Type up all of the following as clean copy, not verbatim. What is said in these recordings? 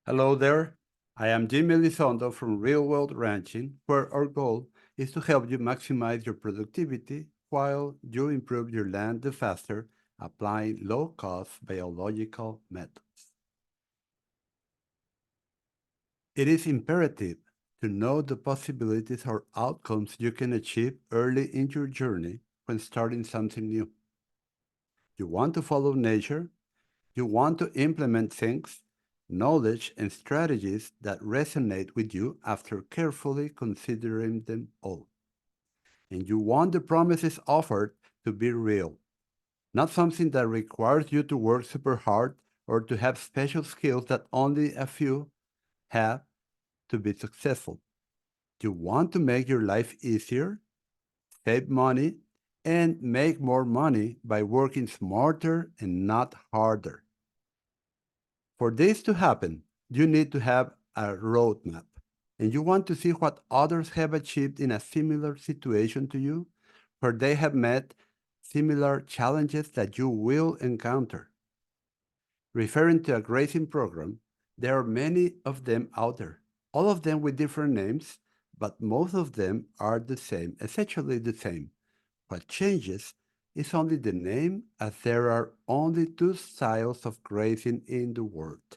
Hello there. I am Jaime Elizondo from Real World Ranching, where our goal is to help you maximize your productivity while you improve your land the faster, applying low-cost biological methods. It is imperative to know the possibilities or outcomes you can achieve early in your journey when starting something new. You want to follow nature. You want to implement things, knowledge, and strategies that resonate with you after carefully considering them all. And you want the promises offered to be real, not something that requires you to work super hard or to have special skills that only a few have to be successful. You want to make your life easier, save money, and make more money by working smarter and not harder. For this to happen, you need to have a roadmap, and you want to see what others have achieved in a similar situation to you, where they have met similar challenges that you will encounter. Referring to a grazing program, there are many of them out there, all of them with different names, but most of them are the same, essentially the same. What changes is only the name, as there are only two styles of grazing in the world: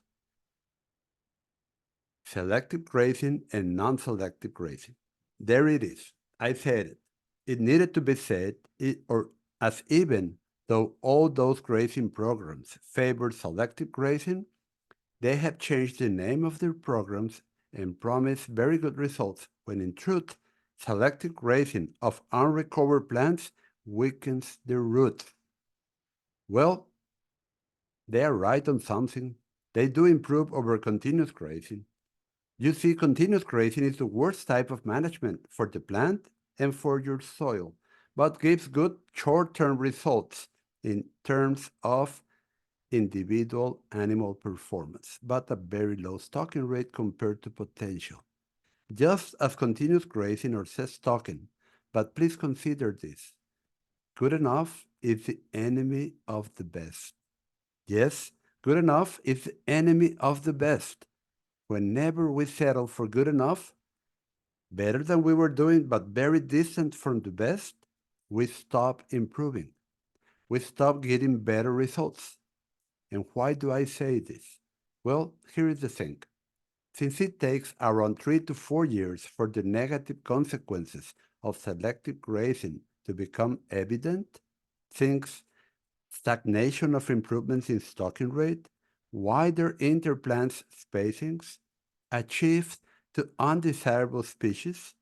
selective grazing and non-selective grazing. There it is. I said it. It needed to be said, or as even though all those grazing programs favor selective grazing, they have changed the name of their programs and promise very good results when in truth, selective grazing of unrecovered plants weakens their roots. Well, they are right on something. They do improve over continuous grazing. You see, continuous grazing is the worst type of management for the plant and for your soil, but gives good short-term results in terms of individual animal performance, but a very low stocking rate compared to potential. Just as continuous grazing or set stocking, but please consider this. Good enough is the enemy of the best. Yes, good enough is the enemy of the best. Whenever we settle for good enough, better than we were doing, but very distant from the best, we stop improving. We stop getting better results. And why do I say this? Well, here is the thing. Since it takes around 3 to 4 years for the negative consequences of selective grazing to become evident, things stagnation of improvements in stocking rate, wider interplant spacings, a shift to undesirable species,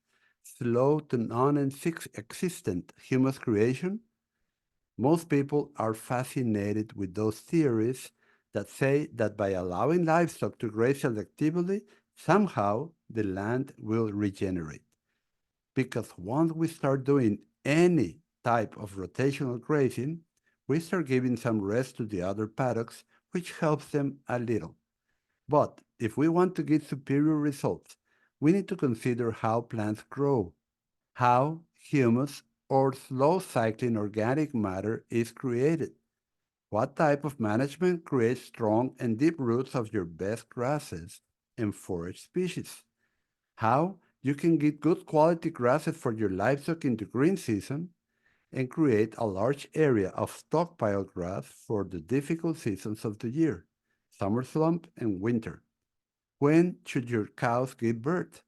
slow to non-existent humus creation. Most people are fascinated with those theories that say that by allowing livestock to graze selectively, somehow the land will regenerate. Because once we start doing any type of rotational grazing, we start giving some rest to the other paddocks, which helps them a little. But if we want to get superior results, we need to consider how plants grow, how humus or slow cycling organic matter is created, what type of management creates strong and deep roots of your best grasses and forage species, how you can get good quality grasses for your livestock in the green season and create a large area of stockpile grass for the difficult seasons of the year, summer slump and winter. When should your cows give birth?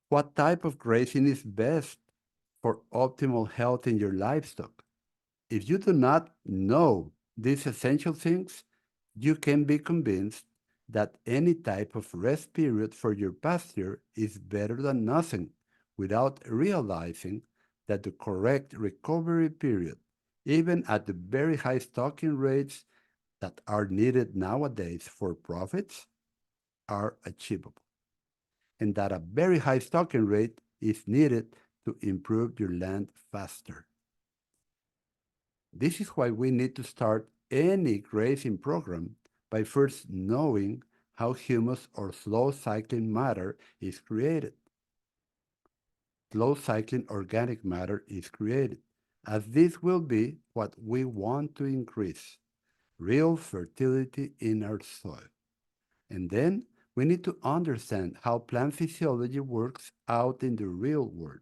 What type of grazing is best for optimal health in your livestock? If you do not know these essential things, you can be convinced that any type of rest period for your pasture is better than nothing without realizing that the correct recovery period, even at the very high stocking rates that are needed nowadays for profits, are achievable, and that a very high stocking rate is needed to improve your land faster. This is why we need to start any grazing program by first knowing how humus or slow cycling matter is created. Slow cycling organic matter is created, as this will be what we want to increase: real fertility in our soil. And then we need to understand how plant physiology works out in the real world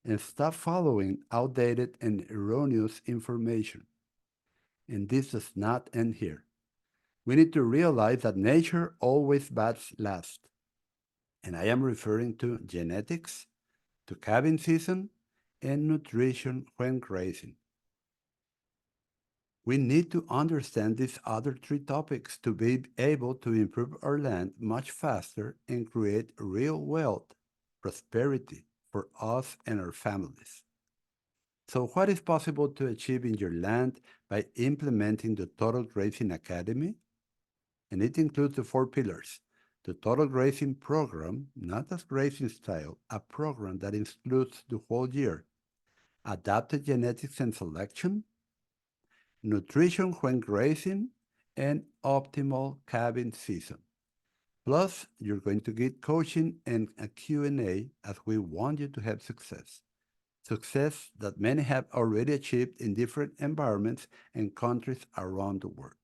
and stop following outdated and erroneous information. And this does not end here. We need to realize that nature always bats last. And I am referring to genetics, to calving season, and nutrition when grazing. We need to understand these other three topics to be able to improve our land much faster and create real wealth, prosperity for us and our families. So, what is possible to achieve in your land by implementing the Total Grazing Academy? And it includes the four pillars. The Total Grazing Program, not as grazing style, a program that includes the whole year. Adapted genetics and selection, nutrition when grazing, and optimal calving season. Plus, you're going to get coaching and a Q&A as we want you to have success. Success that many have already achieved in different environments and countries around the world.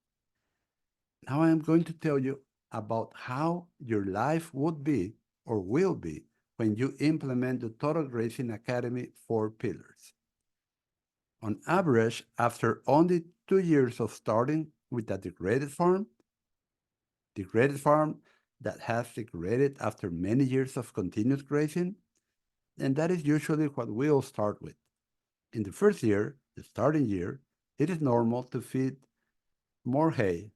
Now I am going to tell you about how your life would be or will be when you implement the Total Grazing Academy 4 pillars. On average, after only 2 years of starting with a degraded farm that has degraded after many years of continuous grazing, and that is usually what we all start with. In the first year, the starting year, it is normal to feed more hay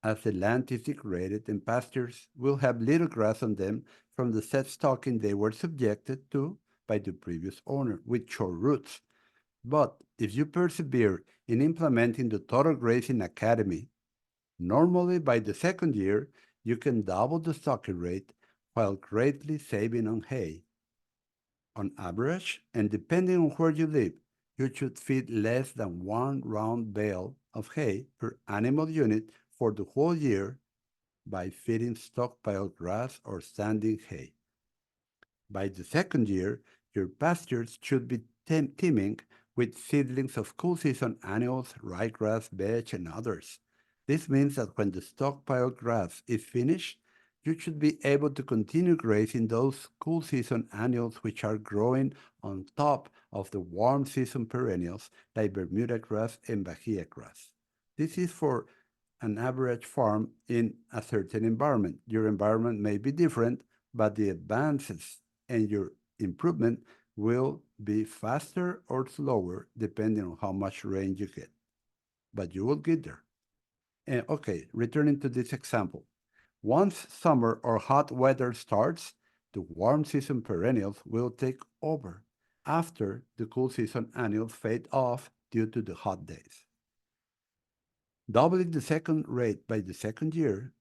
as the land is degraded and pastures will have little grass on them from the set stocking they were subjected to by the previous owner with short roots. But if you persevere in implementing the Total Grazing Academy, normally by the second year, you can double the stocking rate while greatly saving on hay. On average, and depending on where you live, you should feed less than one round bale of hay per animal unit for the whole year by feeding stockpile grass or standing hay. By the second year, your pastures should be teeming with seedlings of cool season annuals, ryegrass, vetch, and others. This means that when the stockpile grass is finished, you should be able to continue grazing those cool season annuals which are growing on top of the warm season perennials like Bermuda grass and Bahia grass. This is for an average farm in a certain environment. Your environment may be different, but the advances and your improvement will be faster or slower depending on how much rain you get. But you will get there. And okay, returning to this example. Once summer or hot weather starts, the warm season perennials will take over after the cool season annuals fade off due to the hot days. Doubling the second rate by the second year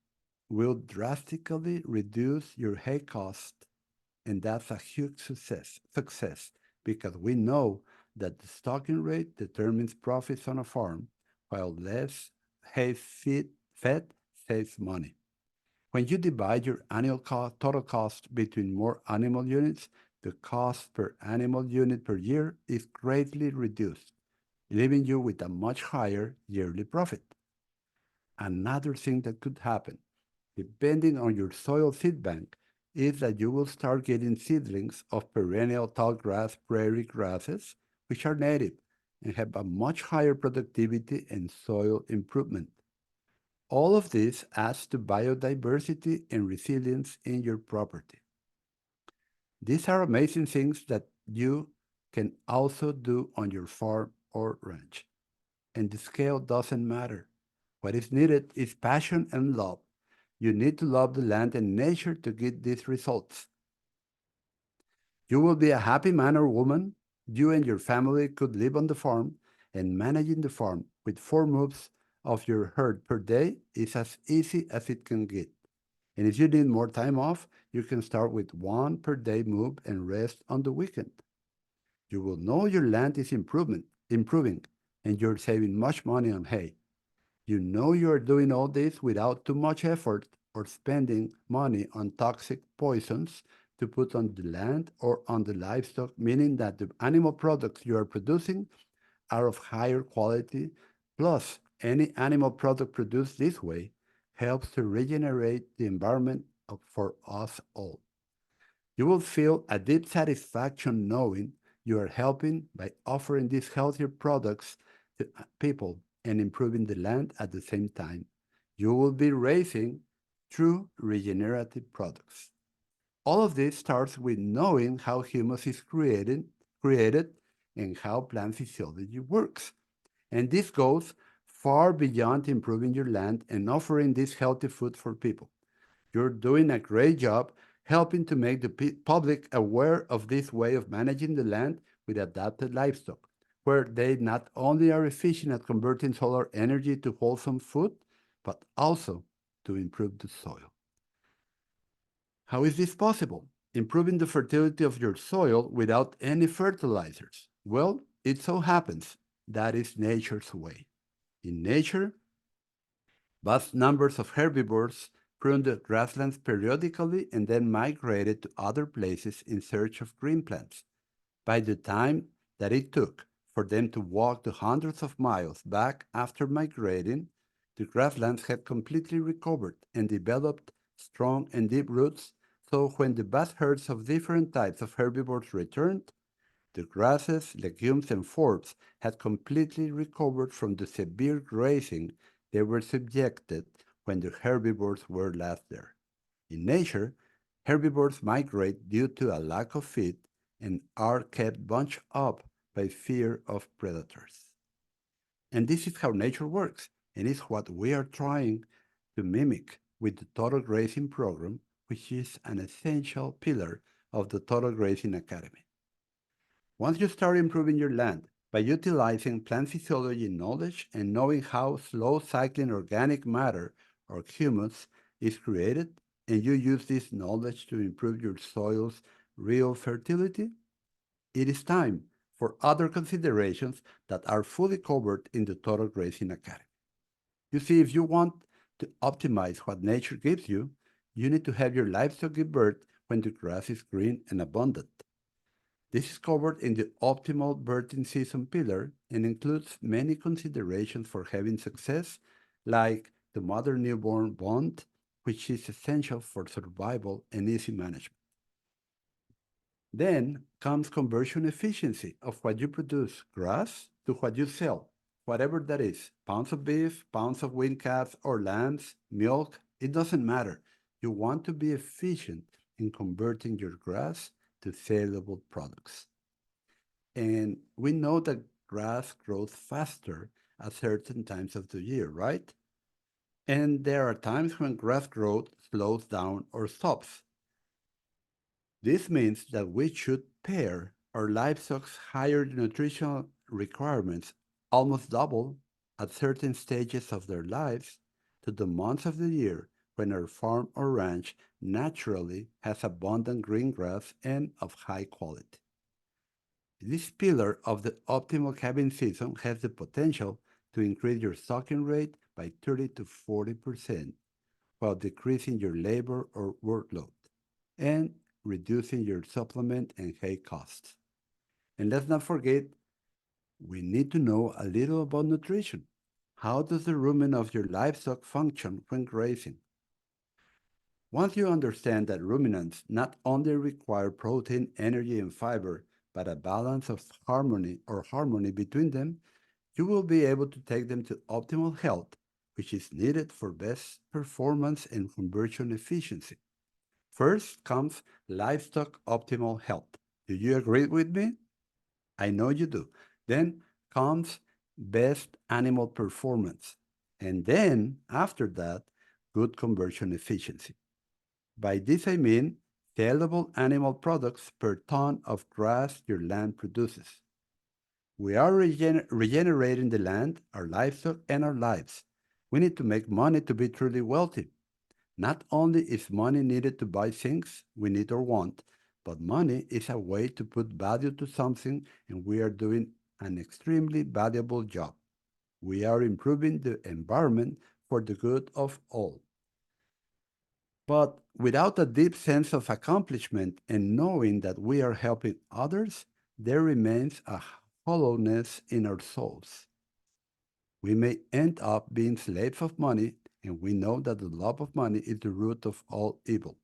will drastically reduce your hay cost, and that's a huge success because we know that the stocking rate determines profits on a farm, while less hay fed saves money. When you divide your annual total cost between more animal units, the cost per animal unit per year is greatly reduced, leaving you with a much higher yearly profit. Another thing that could happen, depending on your soil seed bank, is that you will start getting seedlings of perennial tall grass prairie grasses, which are native and have a much higher productivity and soil improvement. All of this adds to biodiversity and resilience in your property. These are amazing things that you can also do on your farm or ranch. And the scale doesn't matter. What is needed is passion and love. You need to love the land and nature to get these results. You will be a happy man or woman. You and your family could live on the farm, and managing the farm with 4 moves of your herd per day is as easy as it can get. And if you need more time off, you can start with one per day move and rest on the weekend. You will know your land is improving, and you're saving much money on hay. You know you are doing all this without too much effort or spending money on toxic poisons to put on the land or on the livestock, meaning that the animal products you are producing are of higher quality. Plus, any animal product produced this way helps to regenerate the environment for us all. You will feel a deep satisfaction knowing you are helping by offering these healthier products to people and improving the land at the same time. You will be raising true regenerative products. All of this starts with knowing how humus is created and how plant physiology works. And this goes far beyond improving your land and offering this healthy food for people. You're doing a great job helping to make the public aware of this way of managing the land with adapted livestock, where they not only are efficient at converting solar energy to wholesome food, but also to improve the soil. How is this possible? Improving the fertility of your soil without any fertilizers. Well, it so happens that is nature's way. In nature, vast numbers of herbivores pruned the grasslands periodically and then migrated to other places in search of green plants. By the time that it took for them to walk the hundreds of miles back after migrating, the grasslands had completely recovered and developed strong and deep roots, so when the vast herds of different types of herbivores returned, the grasses, legumes, and forbs had completely recovered from the severe grazing they were subjected when the herbivores were last there. In nature, herbivores migrate due to a lack of feed and are kept bunched up by fear of predators. And this is how nature works, and it's what we are trying to mimic with the Total Grazing program, which is an essential pillar of the Total Grazing Academy. Once you start improving your land by utilizing plant physiology knowledge and knowing how slow cycling organic matter or humus is created, and you use this knowledge to improve your soil's real fertility, it is time for other considerations that are fully covered in the Total Grazing Academy. You see, if you want to optimize what nature gives you, you need to have your livestock give birth when the grass is green and abundant. This is covered in the optimal birthing season pillar and includes many considerations for having success, like the mother newborn bond, which is essential for survival and easy management. Then comes conversion efficiency of what you produce, grass, to what you sell, whatever that is, pounds of beef, pounds of wing calves or lambs, milk, it doesn't matter. You want to be efficient in converting your grass to saleable products. And we know that grass grows faster at certain times of the year, right? And there are times when grass growth slows down or stops. This means that we should pair our livestock's higher nutritional requirements, almost double at certain stages of their lives, to the months of the year when our farm or ranch naturally has abundant green grass and of high quality. This pillar of the optimal calving season has the potential to increase your stocking rate by 30 to 40% while decreasing your labor or workload and reducing your supplement and hay costs. And let's not forget, we need to know a little about nutrition. How does the rumen of your livestock function when grazing? Once you understand that ruminants not only require protein, energy, and fiber, but a balance of harmony between them, you will be able to take them to optimal health, which is needed for best performance and conversion efficiency. First comes livestock optimal health. Do you agree with me? I know you do. Then comes best animal performance. And then, after that, good conversion efficiency. By this I mean saleable animal products per ton of grass your land produces. We are regenerating the land, our livestock, and our lives. We need to make money to be truly wealthy. Not only is money needed to buy things we need or want, but money is a way to put value to something, and we are doing an extremely valuable job. We are improving the environment for the good of all. But without a deep sense of accomplishment and knowing that we are helping others, there remains a hollowness in our souls. We may end up being slaves of money and we know that the love of money is the root of all evil.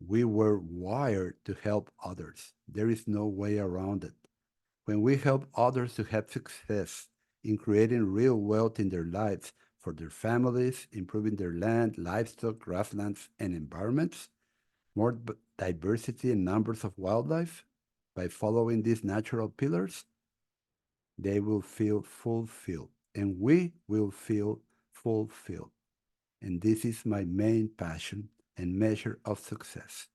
We were wired to help others. There is no way around it. When we help others to have success in creating real wealth in their lives for their families, improving their land, livestock, grasslands, and environments, more diversity and numbers of wildlife, by following these natural pillars, they will feel fulfilled, and we will feel fulfilled. And this is my main passion and measure of success.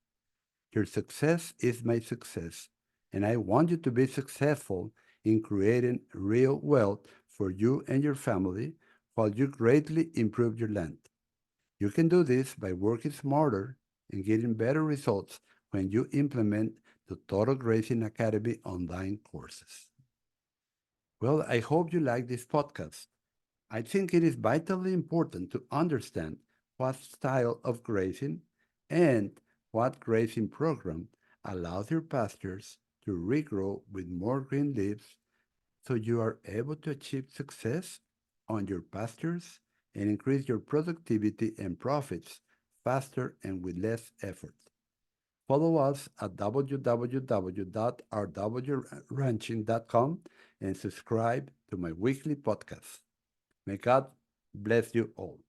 Your success is my success, and I want you to be successful in creating real wealth for you and your family while you greatly improve your land. You can do this by working smarter and getting better results when you implement the Total Grazing Academy online courses. Well, I hope you like this podcast. I think it is vitally important to understand what style of grazing and what grazing program allows your pastures to regrow with more green leaves so you are able to achieve success on your pastures and increase your productivity and profits faster and with less effort. Follow us at www.rwranching.com and subscribe to my weekly podcast. May God bless you all.